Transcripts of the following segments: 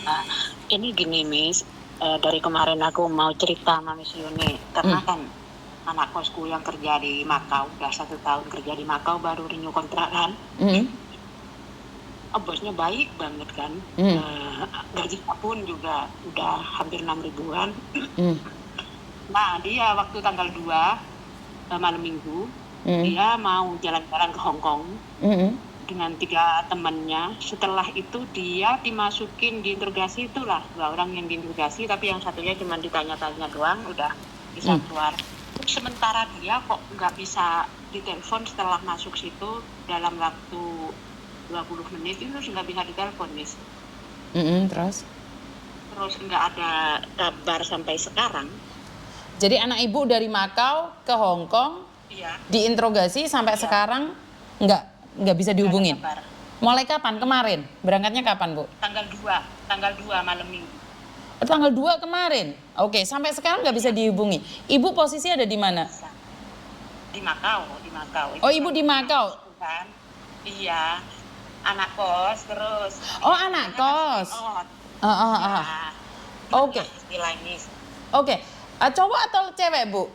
Nah, ini gini Miss, dari kemarin aku mau cerita sama Miss Yuni, karena kan anak kosku yang kerja di Makau, udah 1 tahun kerja di Makau, baru renew kontrak kan. Bosnya baik banget kan, gajinya pun juga udah hampir 6 ribuan. Nah dia waktu tanggal 2 malam minggu, dia mau jalan-jalan ke Hong Kong dengan 3 temannya. Setelah itu dia dimasukin, diinterogasi, itulah 2 orang yang diinterogasi, tapi yang satunya cuma ditanya-tanya doang, udah bisa keluar. Sementara dia kok nggak bisa ditelepon setelah masuk situ dalam waktu 20 menit itu nggak bisa ditelepon, Miss. Terus nggak ada kabar sampai sekarang. Jadi anak ibu dari Makau ke Hong Kong, iya, diinterogasi sampai sekarang nggak bisa dihubungin. Mulai kapan? Kemarin? Berangkatnya kapan, Bu? Tanggal 2 malam minggu. Tanggal 2 kemarin? Oke, sampai sekarang nggak bisa dihubungi. Ibu posisi ada di mana? Di Makau. Oh, ibu di Makau? Kan? Iya, anak kos terus. Oh, anak kos. Oke. Oke, cowok atau cewek, Bu?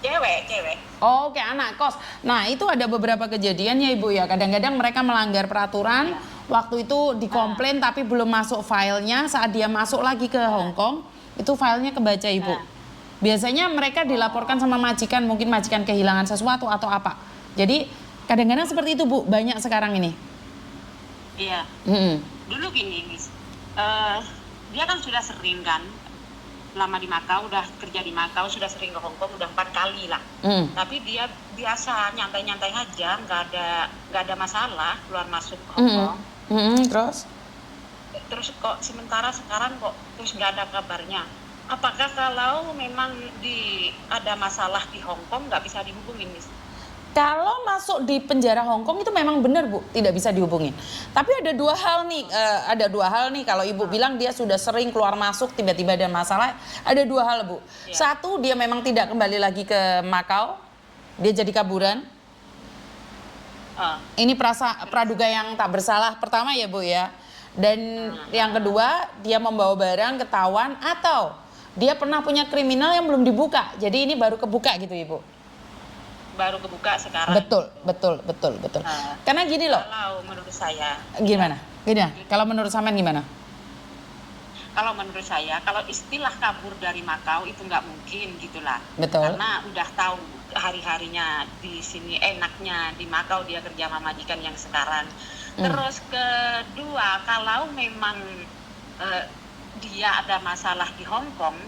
Cewek. Oke, anak kos. Nah, itu ada beberapa kejadian ya, Ibu ya. Kadang-kadang mereka melanggar peraturan. Waktu itu dikomplain tapi belum masuk filenya. Saat dia masuk lagi ke Hong Kong, itu filenya kebaca, Ibu. Biasanya mereka dilaporkan sama majikan, mungkin majikan kehilangan sesuatu atau apa. Jadi kadang-kadang seperti itu, Bu. Banyak sekarang ini. Iya. Dulu gini, Miss. Dia kan sudah sering kan lama di Makau, udah kerja di Makau, sudah sering ke Hong Kong, udah 4 kali lah. Tapi dia biasa nyantai-nyantai aja, nggak ada masalah keluar masuk ke Hong Kong. Terus kok sementara sekarang kok terus nggak ada kabarnya. Apakah kalau memang ada masalah di Hong Kong nggak bisa dihubungin, Miss? Kalau masuk di penjara Hong Kong itu memang benar, Bu, tidak bisa dihubungin. Tapi ada dua hal nih, kalau Ibu bilang dia sudah sering keluar masuk tiba-tiba ada masalah, ada 2 hal, Bu. Satu, dia memang tidak kembali lagi ke Makau, dia jadi kaburan. Ini praduga yang tak bersalah pertama ya, Bu ya. Dan yang kedua, dia membawa barang ketahuan atau dia pernah punya kriminal yang belum dibuka. Jadi ini baru kebuka gitu, Ibu. Baru kebuka sekarang. Betul. Karena gini loh. Kalau menurut saya. Gimana? Kalau menurut sampean gimana? Kalau menurut saya, kalau istilah kabur dari Makau itu nggak mungkin gitulah. Betul. Karena udah tahu hari-harinya di sini enaknya di Makau dia kerja sama majikan yang sekarang. Terus kedua, kalau memang dia ada masalah di Hong Kong,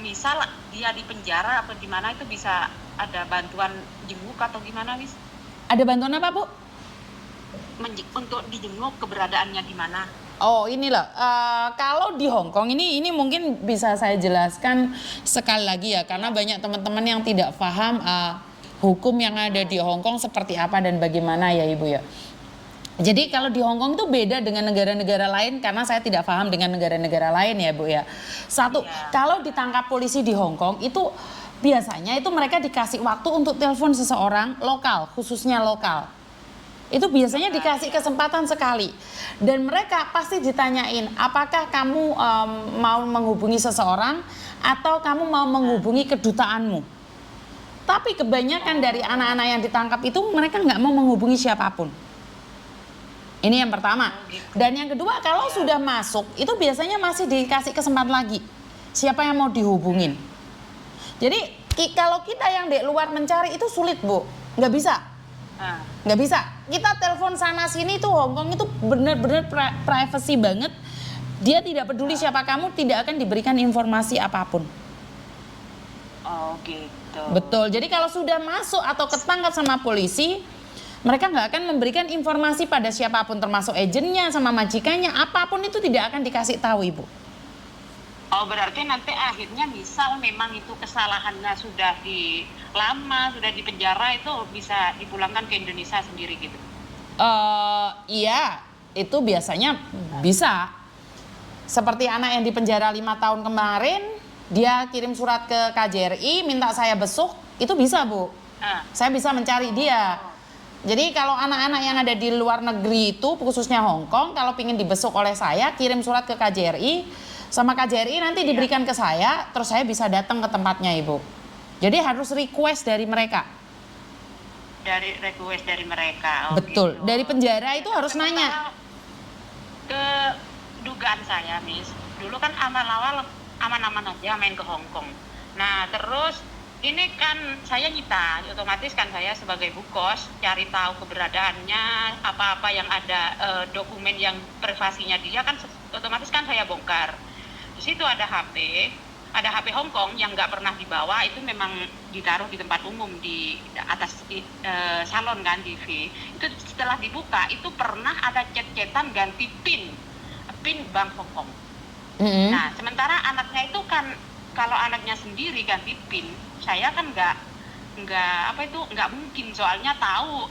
misal dia di penjara atau di mana, itu bisa ada bantuan jenguk atau gimana, Miss? Ada bantuan apa, Bu? Untuk dijenguk keberadaannya di mana? Oh, inilah. Kalau di Hong Kong ini mungkin bisa saya jelaskan sekali lagi ya, karena banyak teman-teman yang tidak paham hukum yang ada di Hong Kong seperti apa dan bagaimana ya, Ibu ya. Jadi kalau di Hong Kong itu beda dengan negara-negara lain, karena saya tidak paham dengan negara-negara lain ya, Bu ya. Satu, kalau ditangkap polisi di Hong Kong itu biasanya itu mereka dikasih waktu untuk telepon seseorang lokal, khususnya lokal. Itu biasanya dikasih kesempatan sekali. Dan mereka pasti ditanyain, apakah kamu mau menghubungi seseorang atau kamu mau menghubungi kedutaanmu. Tapi kebanyakan dari anak-anak yang ditangkap itu mereka nggak mau menghubungi siapapun. Ini yang pertama. Dan yang kedua, kalau sudah masuk, itu biasanya masih dikasih kesempatan lagi. Siapa yang mau dihubungin. Jadi kalau kita yang di luar mencari itu sulit, Bu. Nggak bisa. Nggak bisa. Kita telepon sana sini tuh, Hong Kong itu benar-benar privacy banget. Dia tidak peduli siapa kamu, tidak akan diberikan informasi apapun. Oh gitu. Betul. Jadi kalau sudah masuk atau ketangkap sama polisi, mereka nggak akan memberikan informasi pada siapapun, termasuk agennya sama majikannya, apapun itu tidak akan dikasih tahu, Ibu. Oh, berarti nanti akhirnya misal memang itu kesalahannya sudah sudah di penjara, itu bisa dipulangkan ke Indonesia sendiri gitu? Iya, itu biasanya bisa. Seperti anak yang di penjara 5 tahun kemarin, dia kirim surat ke KJRI, minta saya besuk, itu bisa, Bu. Saya bisa mencari dia. Jadi kalau anak-anak yang ada di luar negeri itu, khususnya Hong Kong, kalau ingin dibesuk oleh saya, kirim surat ke KJRI, sama KJRI nanti diberikan ke saya, terus saya bisa datang ke tempatnya, Ibu. Jadi harus request dari mereka. Dari request dari mereka. Oh, betul. Gitu. Dari penjara itu harus nanya. Ke dugaan saya, Miss, dulu kan awal-awal aman-aman aja main ke Hong Kong. Nah, terus ini kan saya nyita, otomatis kan saya sebagai bukos cari tahu keberadaannya, apa-apa yang ada dokumen yang privasinya dia kan otomatis kan saya bongkar. Di situ ada HP Hong Kong yang nggak pernah dibawa, itu memang ditaruh di tempat umum di atas salon kan TV. Itu setelah dibuka itu pernah ada chat-chatan ganti PIN Bank Hong Kong. Nah, sementara anaknya itu kan kalau anaknya sendiri ganti PIN, saya kan nggak mungkin, soalnya tahu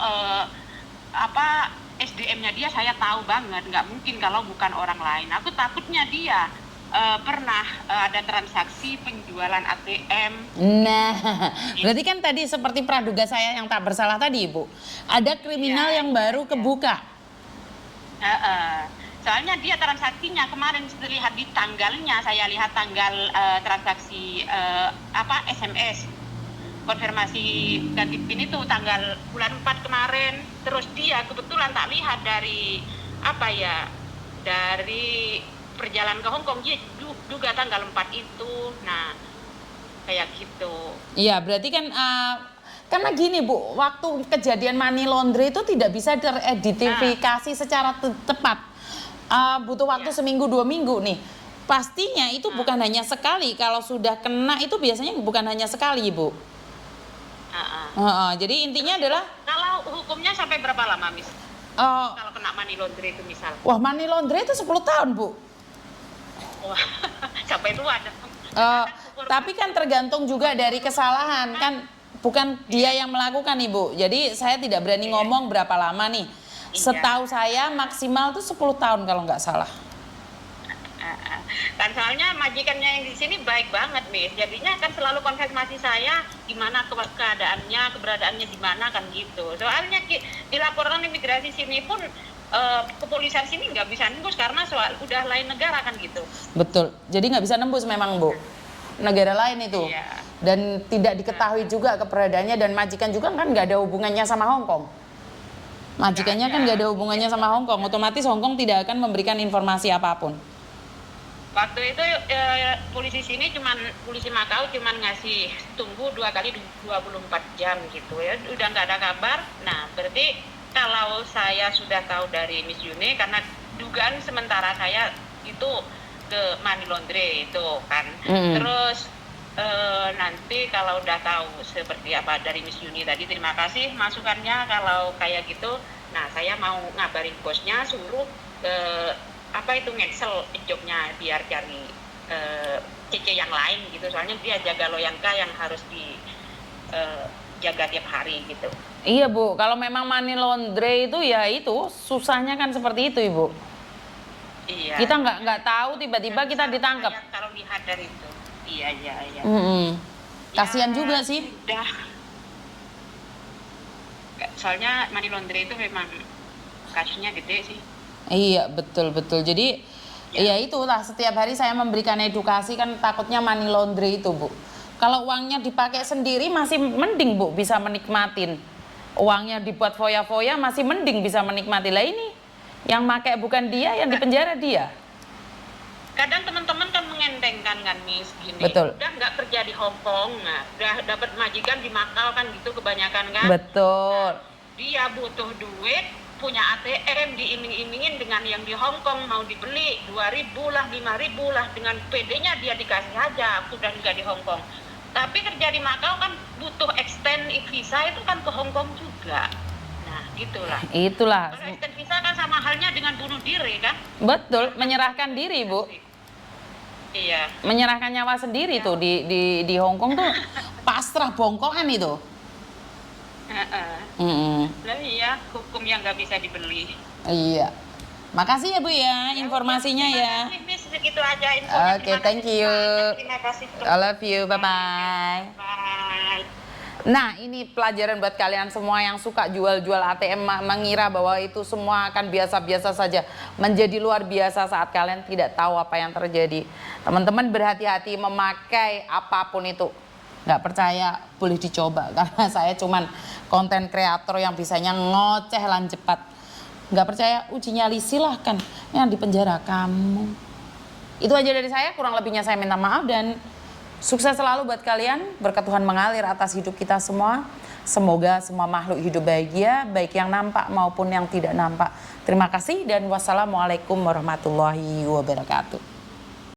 SDM-nya dia saya tahu banget, nggak mungkin kalau bukan orang lain. Aku takutnya dia pernah ada transaksi penjualan ATM. Nah, berarti kan tadi seperti praduga saya yang tak bersalah tadi, Ibu. Ada kriminal yang baru kebuka. Soalnya dia transaksinya kemarin lihat di tanggalnya, saya lihat tanggal transaksi SMS konfirmasi ganti PIN itu tanggal bulan 4 kemarin. Terus dia kebetulan tak lihat dari dari perjalanan ke Hong Kong dia juga tanggal 4 itu. Nah, kayak gitu. Iya, berarti kan karena gini, Bu, waktu kejadian money laundry itu tidak bisa teridentifikasi secara tepat. Butuh waktu seminggu 2 minggu nih. Pastinya itu bukan hanya sekali. Kalau sudah kena itu biasanya bukan hanya sekali, Bu. Jadi intinya adalah kalau hukumnya sampai berapa lama, Miss? Kalau kena money laundry itu misal. Wah, money laundry itu 10 tahun, Bu. Wah, sampai tua ada. Tapi kan tergantung juga dari kesalahan, kan bukan dia yang melakukan, Ibu. Jadi saya tidak berani ngomong berapa lama nih. Setahu saya maksimal tuh 10 tahun kalau nggak salah. Kan soalnya majikannya yang di sini baik banget, Miss. Jadinya kan selalu konfirmasi saya gimana keadaannya, keberadaannya di mana kan gitu. Soalnya dilaporkan imigrasi sini pun kepolisian sini nggak bisa nembus karena soal udah lain negara kan gitu. Betul. Jadi nggak bisa nembus memang, Bu. Negara lain itu. Iya. Dan tidak diketahui juga keberadaannya, dan majikan juga kan nggak ada hubungannya sama Hong Kong. Majikannya kan nggak ada hubungannya sama Hong Kong, otomatis Hong Kong tidak akan memberikan informasi apapun. Waktu itu polisi Macau cuman ngasih tunggu 2 kali 24 jam gitu ya, udah nggak ada kabar. Nah, berarti kalau saya sudah tahu dari Miss Yuni, karena dugaan sementara saya itu ke money laundry itu kan. Terus nanti kalau udah tahu seperti apa dari Miss Yuni tadi, terima kasih masukannya. Kalau kayak gitu, nah saya mau ngabarin bosnya suruh ngensel jobnya biar cari CC yang lain gitu. Soalnya dia jaga loyanka yang harus dijaga tiap hari gitu. Iya, Bu, kalau memang money laundry itu ya itu susahnya kan seperti itu, Ibu. Iya. Kita nggak tahu tiba-tiba kita ditangkap. Kalau lihat dari itu. Iya. Kasihan juga sih. Udah. Soalnya money laundry itu memang kasusnya gede sih. Iya, betul. Jadi ya itulah, setiap hari saya memberikan edukasi, kan takutnya money laundry itu, Bu. Kalau uangnya dipakai sendiri masih mending, Bu, bisa menikmatin. Uangnya dibuat foya-foya masih mending bisa menikmati. Lah ini yang pakai bukan dia, yang dipenjara dia. Kadang teman-teman kan mengendengkan kan, Miss, gini. Betul. Udah nggak kerja di Hong Kong, nah, udah dapat majikan di Macau kan gitu kebanyakan kan. Betul. Nah, dia butuh duit, punya ATM, diiming-imingin dengan yang di Hong Kong mau dibeli 2.000 lah, 5.000 lah, dengan PD-nya dia dikasih aja, sudah nggak di Hong Kong. Tapi kerja di Macau kan butuh extend visa itu kan ke Hong Kong juga. Nah, gitulah. Itulah. Kalau extend visa kan sama halnya dengan bunuh diri kan? Betul, menyerahkan diri, Bu. Iya. Menyerahkan nyawa sendiri tuh di Hong Kong tuh pasrah bongkokan itu. Lah iya, hukum yang nggak bisa dibeli. Iya. Makasih ya, Bu ya informasinya ya. Terima kasih, Miss, segitu aja infonya. Oke, thank you. Terima kasih. I love you. Bye-bye. Bye. Nah, ini pelajaran buat kalian semua yang suka jual-jual ATM, mengira bahwa itu semua akan biasa-biasa saja. Menjadi luar biasa saat kalian tidak tahu apa yang terjadi. Teman-teman berhati-hati memakai apapun itu. Nggak percaya boleh dicoba, karena saya cuman konten kreator yang bisanya ngoceh lan cepat. Nggak percaya, uji nyali silahkan. Yang di penjara kamu. Itu aja dari saya, kurang lebihnya saya minta maaf dan sukses selalu buat kalian, berkat Tuhan mengalir atas hidup kita semua. Semoga semua makhluk hidup bahagia, baik yang nampak maupun yang tidak nampak. Terima kasih dan wassalamualaikum warahmatullahi wabarakatuh.